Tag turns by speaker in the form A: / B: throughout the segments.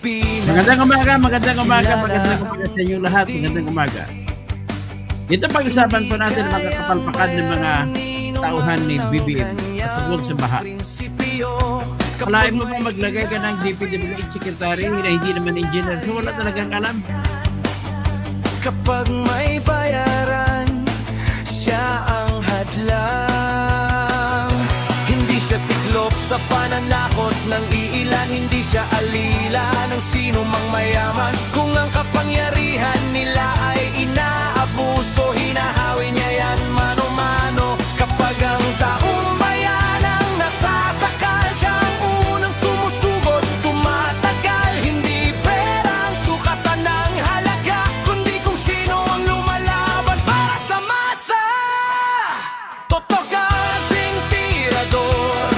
A: Magandang umaga sa inyong lahat. Magandang umaga. Dito pag-usapan po natin mga kapalpakan ng mga tauhan ni BBM patungkol sa baha. Kalahin mo ba maglagay ka ng DPWH Secretary na hindi naman engineer? So wala talagang alam.
B: Kapag may bayaran, siya ang hadlang. Hindi siya tiklop sa pananakot ng iilan, hindi siya alila ng sino mang mayaman. Kung ang kapangyarihan nila ay inaabuso, hinahawi niya yan mano-mano. Kapag ang taong bayan ang nasasakal, siya ang unang sumusugot, tumatagal. Hindi perang sukatan ng halaga, kundi kung sino ang lumalaban para sa masa. Toto kasing tirador,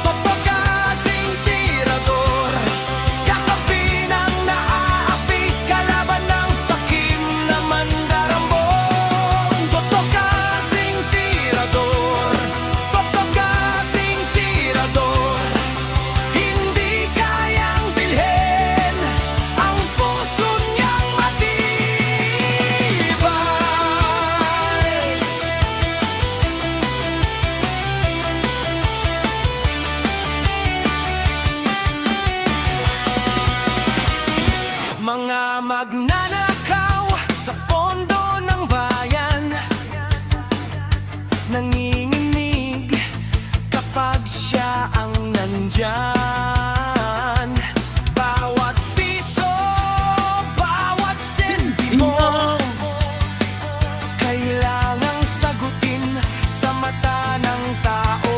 B: toto kasing tirador, kakampi ng naaapi, kalaban ng sakim na mandarambong. Toto kasing tirador, toto kasing tirador, hindi kayang bilhin ang puso niyang matibay. Mga magnanakaw sa pondo ng bayan, nanginginig kapag siya ang nandyan. Bawat piso, bawat sentimo, kailangang sagutin sa mata ng tao.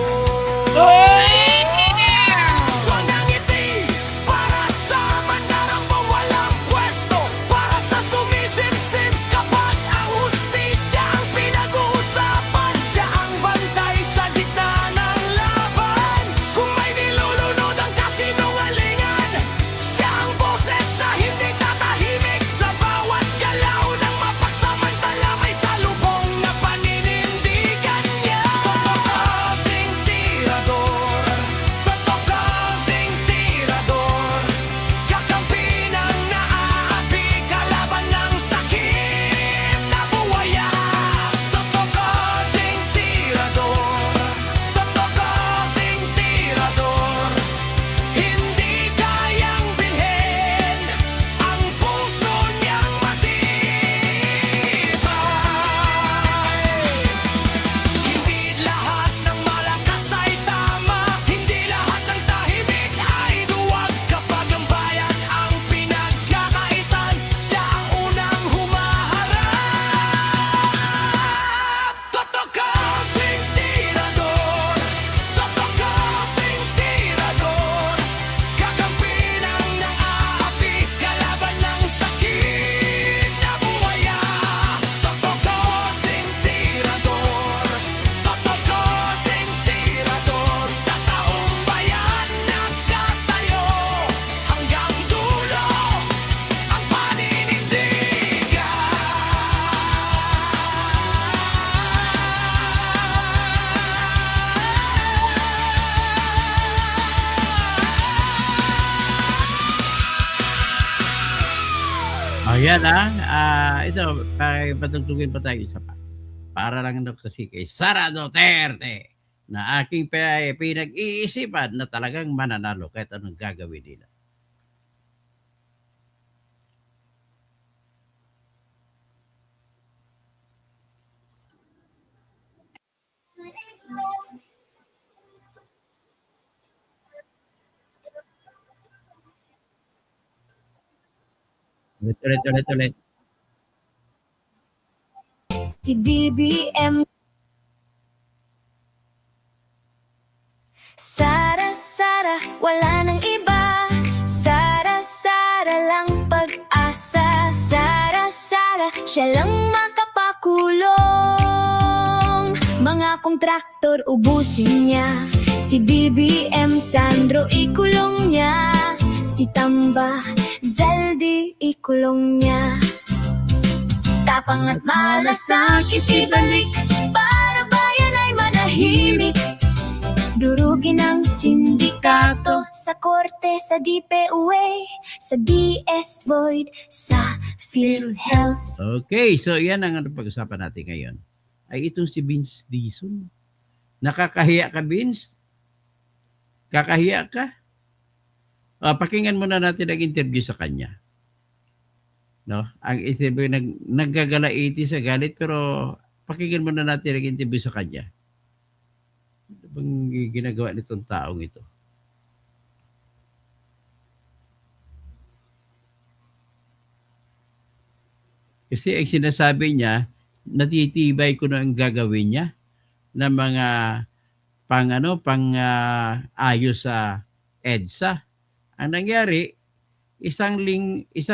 B: Walang ngiti para sa mandarambong walang pwesto, para sa sumisipsip kapag ang hustisya ang pinag-uusapan. Siya ang bantay sa gitna ng laban. Kung may nilulunod ang kasinungalingan, siya ang boses na hindi tatahimik. Sa bawat galaw ng mapagsamantala may salubong na paninindigan niya. Toto kasing tirador, toto kasing tirador, kakampi ng naaapi, kalaban ng sakit na buwaya. Toto kasing tirador, toto kasing tirador, hindi kayang bilhin ang puso niyang matibay. Hindi lahat ng malakas ay tama, hindi lahat ng tahimik ay duwag. Kapag ang bayan ang pinagkakaitan, siya ang unang humaharap. Toto kasing tirador, toto kasing tirador, kakampi ng naaapi, kalaban ng sakit na buwaya. Toto kasing tirador, toto kasing tirador, sa taong bayan nagkatayo, hanggang dulo ang paninindigan.
A: Ayan ito, patugtugin pa tayo isa pa. Para lang kasi kay Sara Duterte na aking pinag-iisipan na talagang mananalo kahit anong gagawin nila. Ulit.
C: Si BBM. Sara, Sara, wala nang iba. Sara, Sara lang pag-asa. Sara, Sara, siya lang makapakulong. Mga kontraktor ubusin niya. Si BBM Sandro ikulong niya. Si Tamba Zaldi ikulong niya. Tapang at malasakit ibalik, para bayan ay manahimik. Durugin ang sindikato sa korte, sa DPWA, sa DS Void sa PhilHealth.
A: Okay, so yan ang pag-usapan natin ngayon. Ay itong si Vince Dizon. Nakakahiya ka, Vince? Kakahiya ka? Pakinggan muna natin ang interview sa kanya. No? Ang interview, naggagalaiti sa galit, pero pakinggan muna natin ang interview sa kanya. Ano bang ginagawa nitong taong ito? Kasi ang sinasabi niya, natitibay ko na ang gagawin niya na mga ayos sa EDSA. Ang nangyari, isang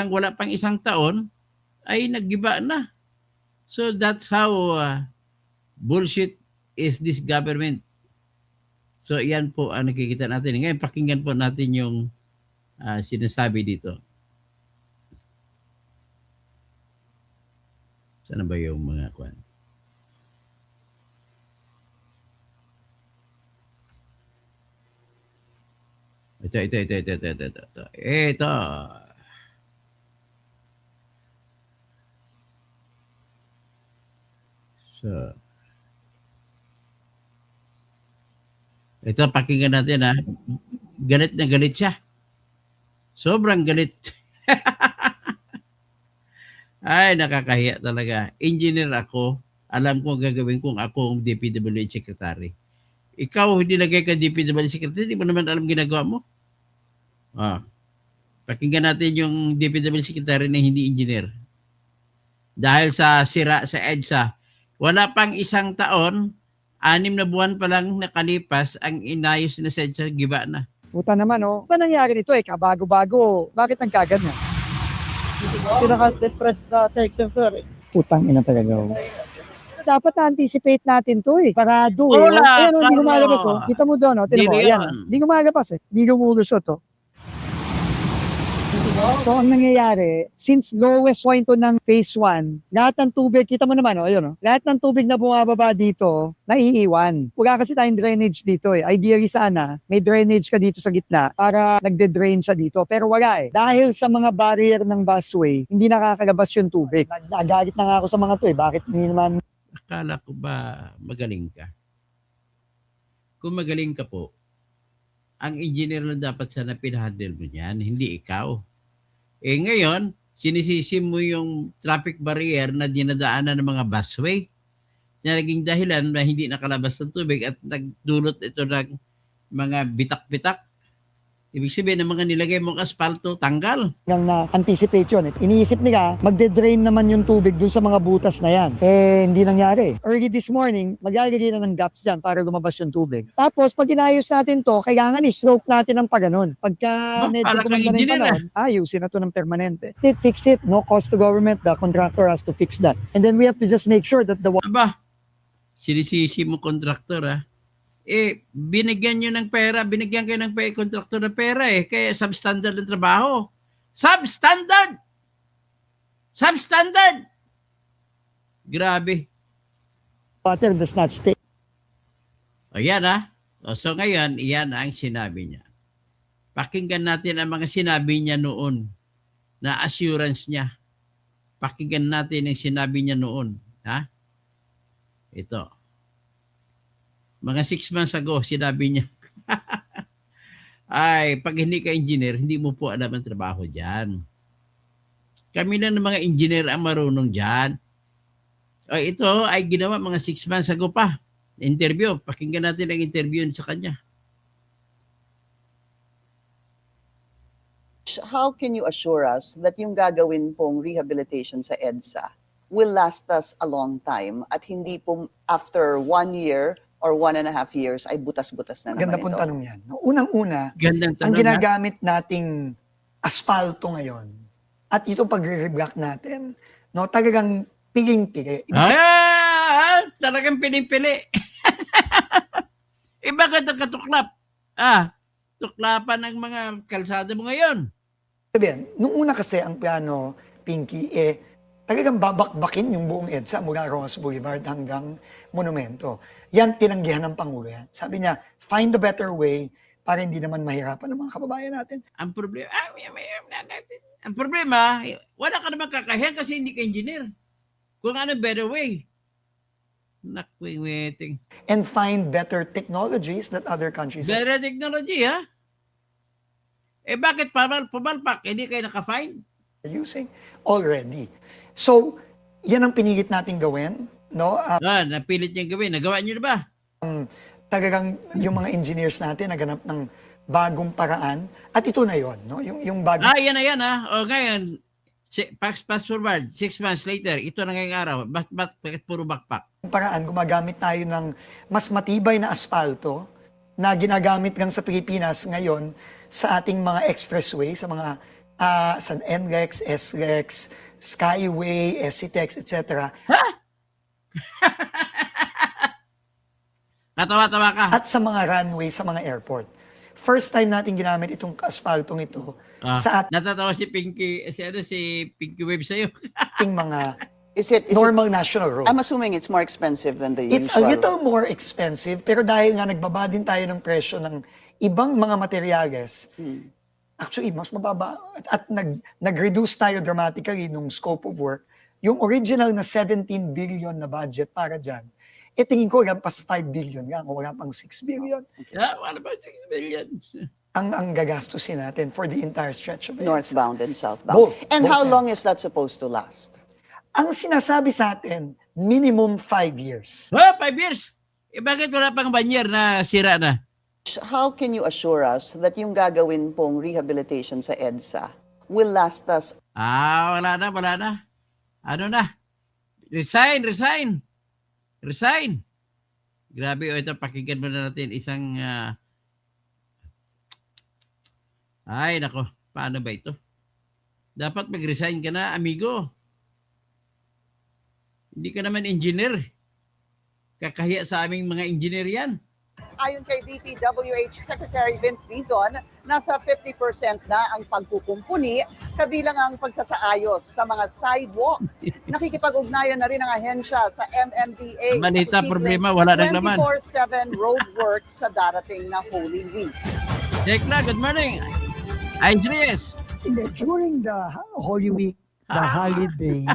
A: wala pang isang taon ay naggiba na. So that's how bullshit is this government. So yan po ang nakikita natin. Ngayon pakinggan po natin yung sinasabi dito. Sana ba yung mga kwan? Ito. Ito. So, ito, pakinggan natin ha. Galit na galit siya. Sobrang galit. Ay, nakakahiya talaga. Engineer ako. Alam ko ang gagawin kung ako ang DPWH Secretary. Ikaw, hindi lagay ka DPWH Secretary, hindi mo naman alam ginagawa mo. Pakinggan natin yung DPWH Secretary na hindi engineer. Dahil sa sira sa EDSA, wala pang isang taon, 6 na buwan pa lang nakalipas, ang inayos na sa EDSA, giba na.
D: Puta naman, oh. Ano nangyari nito eh? Kabago-bago. Bakit nagkaganyan? Pinaka-depressed na section, sir. Putang ina talaga. Oh. Dapat na-anticipate natin to eh. Parado eh.
A: Wala,
D: Ayan, oh, hindi
A: Carlo.
D: gumalabas oh. Kita mo doon, oh. Tinan mo,
A: Hindi
D: ayan.
A: yun.
D: Hindi gumalabas eh. Hindi gumulusot oh. So, ang nangyayari, since lowest point to ng phase 1, lahat ng tubig, kita mo naman, oh, ayun, oh, lahat ng tubig na bumababa dito, naiiwan. Wala kasi tayong drainage dito eh. Ideally sana, may drainage ka dito sa gitna para nagde-drain sa dito. Pero wala eh. Dahil sa mga barrier ng busway, hindi nakakalabas yung tubig. Nagalit na nga ako sa mga to eh. Bakit hindi naman
A: Akala ko ba magaling ka? Kung magaling ka po, ang engineer lang dapat sana pinahandle mo yan, hindi ikaw. Eh ngayon, sinisisi mo yung traffic barrier na dinadaanan ng mga busway na naging dahilan na hindi nakalabas ng tubig at nagdulot ito ng mga bitak-bitak. Ibig sabihin ng mga nilagay mong asfalto, tanggal.
D: nang na-anticipate yun? Iniisip nila, magde-drain naman yung tubig dun sa mga butas na yan. Eh, hindi nangyari. Early this morning, maglalagay na ng gaps dyan para lumabas yung tubig. Tapos, pag inayos natin to, kailangan i-stroke natin ng paganon. Pagka medyo
A: para kang
D: gumanda na yung
A: engineer,
D: panahon, ayusin na to ng permanente. Fix it, no cost to government, the contractor has to fix that. And then we have to just make sure that the
A: Aba, sinisisi mo kontraktor binigyan nyo ng pera, binigyan kayo ng kontraktor ng pera kaya substandard ng trabaho. Substandard! Substandard! Grabe.
D: water does not stay.
A: O yan so ngayon, iyan ang sinabi niya. Pakinggan natin ang mga sinabi niya noon na assurance niya. Pakinggan natin ang sinabi niya noon. Ito. Mga 6 months ago, sinabi niya, ay, pag hindi ka engineer, hindi mo po alam ang trabaho dyan. Kami na ng mga engineer ang marunong dyan. Ito ay ginawa mga 6 months ago pa. Interview. Pakinggan natin ang interview sa kanya.
E: How can you assure us that yung gagawin pong rehabilitation sa EDSA will last us a long time at hindi po after 1 year or 1.5 years ay butas-butas na
D: Ganda
E: naman
D: pong
E: ito?
D: tanong yan. Unang-una,
A: Gandang
D: ang
A: tanong.
D: ginagamit nating aspalto ngayon at itong pagre-reblock natin, no, talagang piling-pili.
A: Talagang pinipili. Bakit ang katuklap? Tuklapan ng mga kalsada mo ngayon.
D: Sabihin, nung una kasi ang plano, Pinky, talagang babakbakin yung buong EDSA mula Rojas Boulevard hanggang Monumento. Yan, tinanggihan ng Pangulo yan. Sabi niya, find a better way para hindi naman mahirapan ng mga kababayan natin.
A: Ang problema, ang problema, wala ka naman kakahiyan kasi hindi ka engineer. Kung ano better way. Naku, waiting.
D: And find better technologies that other countries have.
A: Better technology, ha? Eh bakit pumalpak? Hindi kayo naka-find?
D: Using already. So, yan ang pinilit natin gawin, no?
A: Napilit niyang gawin. Nagawa niyo na ba?
D: Talagang yung mga engineers natin naganap ng bagong paraan at ito na yon, no? Yung bagong
A: Yan na yan, ha? O ngayon, fast forward, 6 months later, ito na ngayong araw. Bakit puro backpack?
D: paraan gumagamit tayo ng mas matibay na asfalto na ginagamit lang sa Pilipinas ngayon sa ating mga expressway, sa mga sa NLEX, SLEX, Skyway, SCTEX, etc.
A: Natawa-tawa ka.
D: At sa mga runway, sa mga airport. First time natin ginamit itong asfaltong ito sa
A: Natatawa si Pinky, si Pinky Wave sa'yo.
D: ating mga
E: Is it
D: normal national road.
E: I'm assuming it's more expensive than the
D: It's a
E: usual.
D: little more expensive, pero dahil nga nagbaba din tayo ng presyo ng ibang mga materyales, actually, mas mababa. At nag-reduce tayo dramatically nung scope of work. Yung original na 17 billion na budget para dyan, tingin ko lampas 5 billion lang, o wala pang 6 billion.
A: Wala ba 6 million?
D: Ang gagastusin natin for the entire stretch of it.
E: Northbound and southbound.
D: Both.
E: And
D: Both
E: how
D: yan.
E: long is that supposed to last?
D: Ang sinasabi sa atin, minimum 5 years.
A: 5 years? Eh bakit wala pang banyer na sira na?
E: How can you assure us that yung gagawin pong rehabilitation sa EDSA will last us?
A: Wala na. Ano na? Resign. Grabe, ito, pakinggan muna natin isang... Ay, nako, paano ba ito? Dapat mag-resign ka na, amigo. Hindi ka naman engineer. Kakahiya sa aming mga engineer yan.
F: Ayon kay DPWH Secretary Vince Dizon, nasa 50% na ang pagkukumpuni, kabilang ang pagsasaayos sa mga sidewalk. Nakikipag-ugnayan na rin ang ahensya sa MMDA.
A: Ang malita,
F: sa posibleng
A: problema, wala nang laman.
F: 24/7 road work sa darating na Holy Week.
A: Tekla, good morning. Andres.
G: During the Holy Week, the holiday,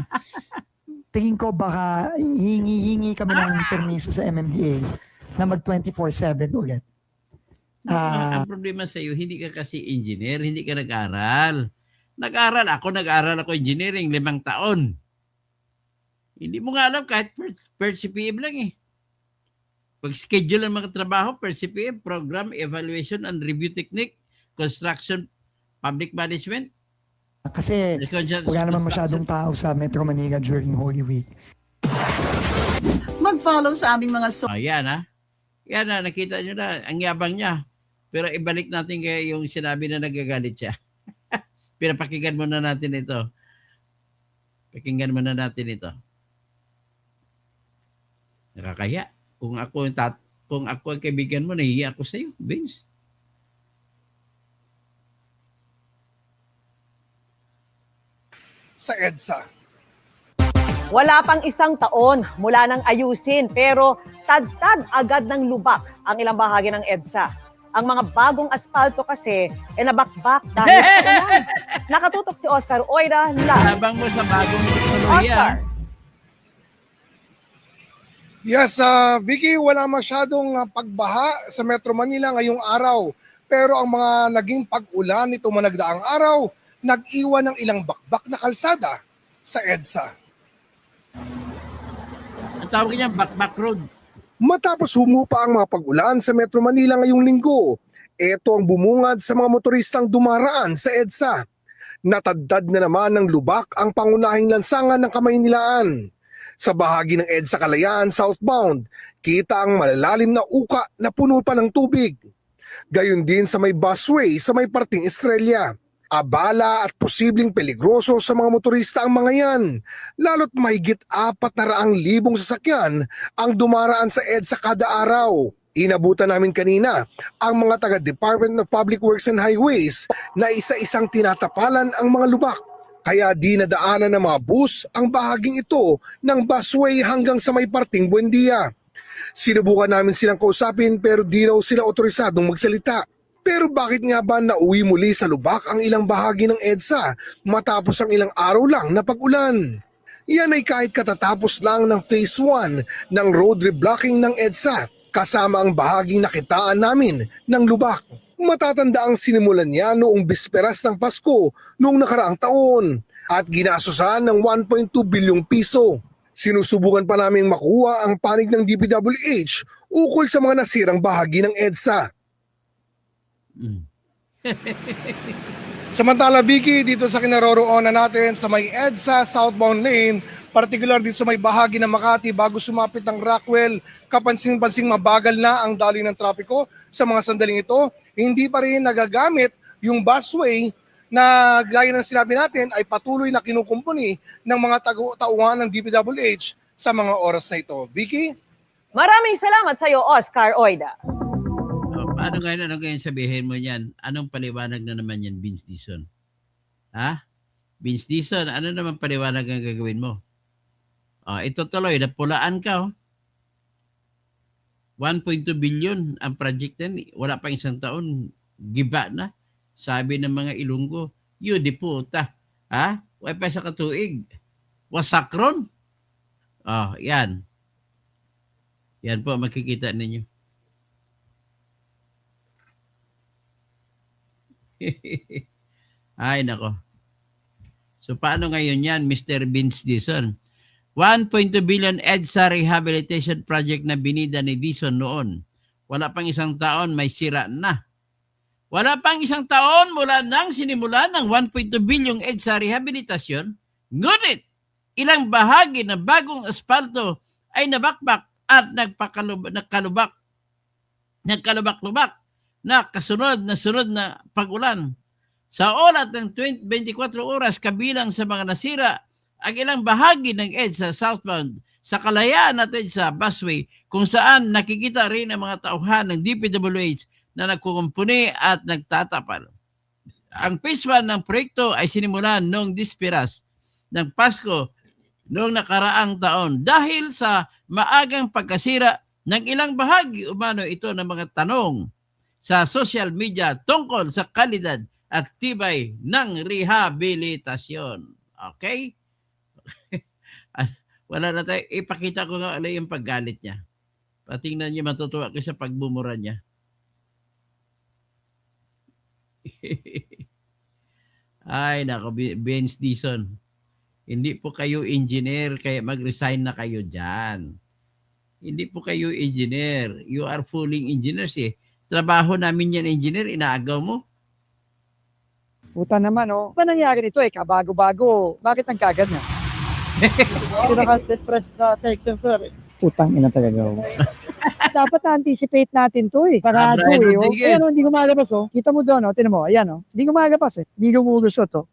G: tingin ko baka hingi kami ng permiso sa MMDA na mag 24/7 ulit.
A: Ang problema sa iyo, hindi ka kasi engineer, hindi ka nag-aral. Nag-aral ako engineering 5 taon. Hindi mo nga alam kahit per CPM lang eh. Pag schedule ang mga trabaho, per CPM, Program, Evaluation and Review Technique, Construction, Public Management.
G: Kasi wala naman masyadong tao sa Metro Manila during Holy Week.
E: Mag-follow sa aming mga
A: Yan ha. Yan na, nakita nyo na, ang yabang niya. Pero ibalik natin kaya yung sinabi na nagagalit siya. Pero pakinggan muna natin ito. Nakakaya. Kung ako ang kaibigan mo, nahihiya ako sa iyo, Vince.
H: Sa EDSA.
I: Wala pang 1 taon mula nang ayusin pero tad-tad agad ng lubak ang ilang bahagi ng EDSA. Ang mga bagong asfalto kasi nabakbak dahil sa ulan. Nakatutok si Oscar Oida live.
A: Habang mo sa bagong teknolohiya.
I: Oscar.
H: Yes, Vicky, wala masyadong pagbaha sa Metro Manila ngayong araw. Pero ang mga naging pag-ulan nitong managdaang araw, nag-iwan ng ilang bakbak na kalsada sa EDSA.
A: Ang tawag niya, back road.
H: Matapos humupa ang mga pag-ulan sa Metro Manila ngayong linggo, ito ang bumungad sa mga motoristang dumaraan sa EDSA. Natadtad na naman ng lubak ang pangunahing lansangan ng Kamaynilaan. Sa bahagi ng EDSA Kalayaan southbound, kita ang malalalim na uka na puno pa ng tubig. Gayon din sa may busway sa may parting Estrella. Abala at posibleng peligroso sa mga motorista ang mga yan, lalo't mahigit 400,000 sasakyan ang dumaraan sa EDSA kada araw. Inabutan namin kanina ang mga taga-Department of Public Works and Highways na isa-isang tinatapalan ang mga lubak. Kaya di nadaanan ng mga bus ang bahaging ito ng busway hanggang sa may parting Buendia. Sinubukan namin silang kausapin pero di raw sila otorisadong magsalita. Pero bakit nga ba nauwi muli sa lubak ang ilang bahagi ng EDSA matapos ang ilang araw lang na pag-ulan? Yan ay kahit katatapos lang ng Phase 1 ng road reblocking ng EDSA kasama ang bahaging nakitaan namin ng lubak. Matatanda ang sinimulan niya noong bisperas ng Pasko noong nakaraang taon at ginasusan ng 1.2 bilyong piso. Sinusubukan pa naming makuha ang panig ng DPWH ukol sa mga nasirang bahagi ng EDSA. Samantala, Vicky, dito sa kinaroroonan natin sa may EDSA southbound lane, particular dito sa may bahagi ng Makati bago sumapit ng Rockwell, kapansin-pansing mabagal na ang daloy ng trapiko sa mga sandaling ito. Hindi pa rin nagagamit yung busway na gaya ng sinabi natin ay patuloy na kinukumpuni ng mga tauhan ng DPWH sa mga oras na ito. Vicky?
I: Maraming salamat sa iyo, Oscar Oida.
A: Ano ngayon sabihin mo niyan? Anong paliwanag na naman yan, Vince Dizon? Ha? Vince Dizon, ano naman paliwanag ang gagawin mo? Ito tuloy, napulaan ka. 1.2 billion ang project yan. Wala pang isang taon, giba na. Sabi ng mga Ilonggo, di puta. Ha? Wala pa sa katuig. Wasakron. Yan. Yan po, makikita ninyo. Ay, nako. So, paano ngayon yan, Mr. Vince Dizon? 1.2 billion EDSA rehabilitation project na binida ni Dizon noon. Wala pang isang taon, may sira na. Wala pang isang taon mula nang sinimulan ng 1.2 bilyong EDSA rehabilitasyon, ngunit ilang bahagi ng bagong asfalto ay nabakbak at nagkalubak-lubak na sunod na pag-ulan. Sa olat ng 24 oras kabilang sa mga nasira ang ilang bahagi ng EDSA southbound sa kalayaan natin sa busway kung saan nakikita rin ang mga tauhan ng DPWH na nagkukumpuni at nagtatapal. Ang phase 1 ng proyekto ay sinimulan noong disperas ng Pasko noong nakaraang taon dahil sa maagang pagkasira ng ilang bahagi umano ito ng mga tanong sa social media tungkol sa kalidad at tibay ng rehabilitasyon. Okay? Wala na tayo. Ipakita ko nga alay yung paggalit niya. Patingnan niyo, matutuwa ko sa pagbumura niya. Ay, nako, Vince Dizon. Hindi po kayo engineer, kaya mag-resign na kayo dyan. Hindi po kayo engineer. You are fooling engineers eh. Trabaho namin yan, engineer, inaagaw mo.
D: Puta naman, oh. Ano nangyari nito eh? Kabago-bago. Bakit nagkagad na? Pinaka-depressed na section, sir. Putang ina talaga, oh. Dapat na-anticipate natin to eh. Parado
A: Brian
D: eh. Oh.
A: Rodriguez.
D: Ayan, oh, hindi gumalabas, oh. Kita mo doon, oh. Tinan mo, ayan, oh. Hindi gumalabas eh. Hindi gumulusot, oh.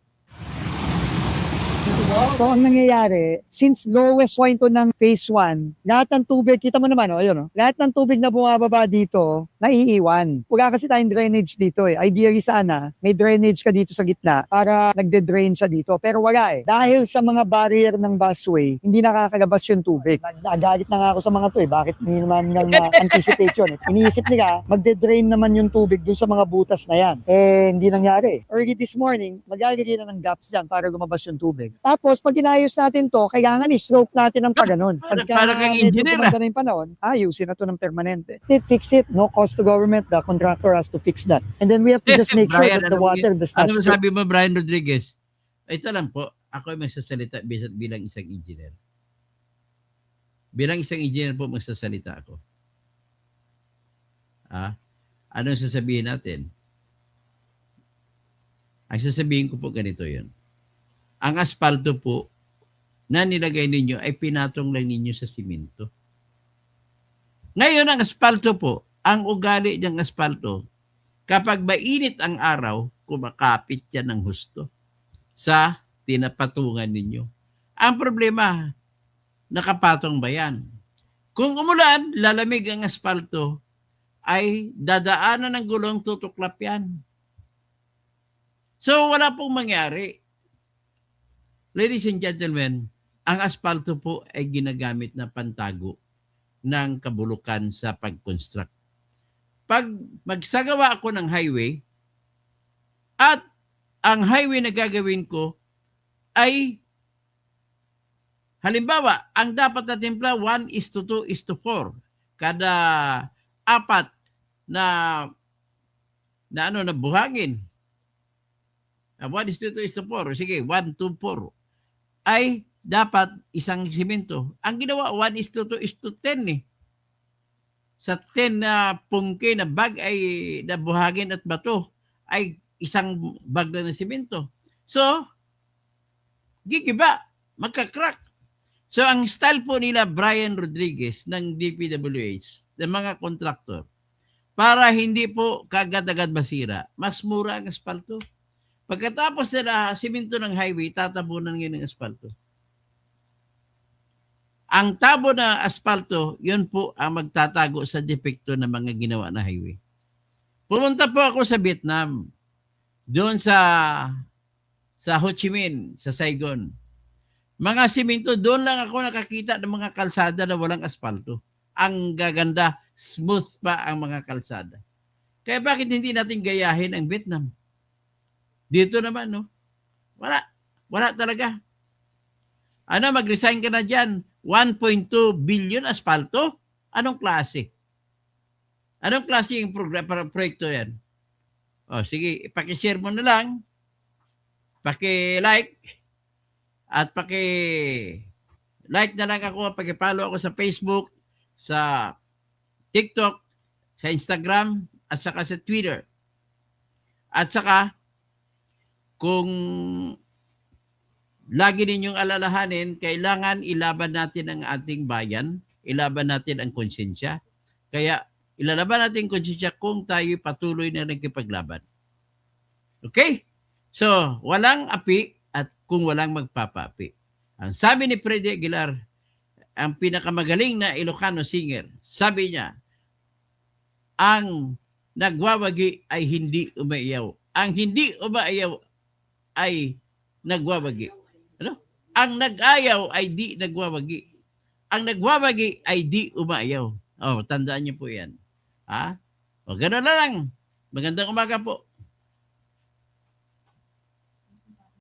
D: So, ang nangyayari, since lowest point to ng phase 1, lahat ng tubig, kita mo naman, oh, ayun, oh, lahat ng tubig na bumababa dito, naiiwan. Wala kasi tayong drainage dito eh. Ideally sana, may drainage ka dito sa gitna para nagde-drain siya dito. Pero wala eh. Dahil sa mga barrier ng busway, hindi nakakalabas yung tubig. Nagalit na nga ako sa mga to eh. Bakit hindi naman nang anticipate yun eh. Iniisip nila, magde-drain naman yung tubig dun sa mga butas na yan. Eh, hindi nangyari. Early this morning, maglalagay na ng gaps dyan para lumabas yung tubig. Tapos, pag inayos natin to, kailangan i-slope natin ng paganon.
A: Para kang engineer,
D: na yung panahon, ayusin na to ng permanente. Fix it, no cost to government, the contractor has to fix that. And then we have to just make sure
A: Brian,
D: that the water does not
A: ano
D: strip.
A: sabi mo, Brian Rodriguez? Ito lang po, ako ay magsasalita bilang isang engineer. Bilang isang engineer po, magsasalita ako. Ano sasabihin natin? Ang sasabihin ko po ganito yun. Ang asfalto po na nilagay ninyo ay pinatong lang ninyo sa simento. Ngayon, ang asfalto po, ang ugali ng asfalto, kapag mainit ang araw, kumakapit yan ng husto sa tinapatungan ninyo. Ang problema, nakapatong ba yan? Kung umulan, lalamig ang asfalto, ay dadaanan ng gulong tutuklap yan. So, wala pong mangyari. Ladies and gentlemen, ang asfalto po ay ginagamit na pantago ng kabulukan sa pag-construct. pag magsagawa ako ng highway at ang highway na gagawin ko ay halimbawa, ang dapat na timpla 1:2:4. Kada apat na buhangin. 1:2:4. Sige, 1:2:4 ay dapat isang simento. Ang ginawa 1:2:10 eh. Sa 10 na pungke na bag ay na buhangin at bato ay isang bag na ng simento. So, gigiba, magka-crack. So, ang style po nila Brian Rodriguez ng DPWH, ng mga kontraktor, para hindi po kagad-agad masira, mas mura ang asfalto. Pagkatapos nila simento ng highway, tatabunan ngayon ng asfalto. Ang tabo na asfalto, yun po ang magtatago sa depekto ng mga ginawa na highway. Pumunta po ako sa Vietnam, doon sa Ho Chi Minh, sa Saigon. Mga simento, doon lang ako nakakita ng mga kalsada na walang asfalto. Ang gaganda, smooth pa ang mga kalsada. Kaya bakit hindi natin gayahin ang Vietnam? Dito naman, no? Wala talaga. Ano, mag-resign ka na dyan. 1.2 billion asfalto? Anong klase? Anong klase yung proyekto yan? O, sige, paki-share mo na lang. Paki-like. At paki-like na lang ako. Paki-follow ako sa Facebook, sa TikTok, sa Instagram, at saka sa Twitter. At saka, kung lagi ninyong alalahanin, kailangan ilaban natin ang ating bayan, ilaban natin ang konsensya. Kaya ilalaban natin ang konsensya kung tayo patuloy na nagkipaglaban. Okay? So, walang api at kung walang magpapaapi. Ang sabi ni Freddy Aguilar, ang pinakamagaling na Ilocano singer, sabi niya, ang nagwawagi ay hindi umaiyaw. Ang hindi umaiyaw ay nagwawagi. Ano? Ang nag-ayaw ay di nagwawagi. Ang nagwawagi ay di umaayaw. Oh, tandaan niyo po yan. Ha? O, gano'n na lang. Magandang umaga po.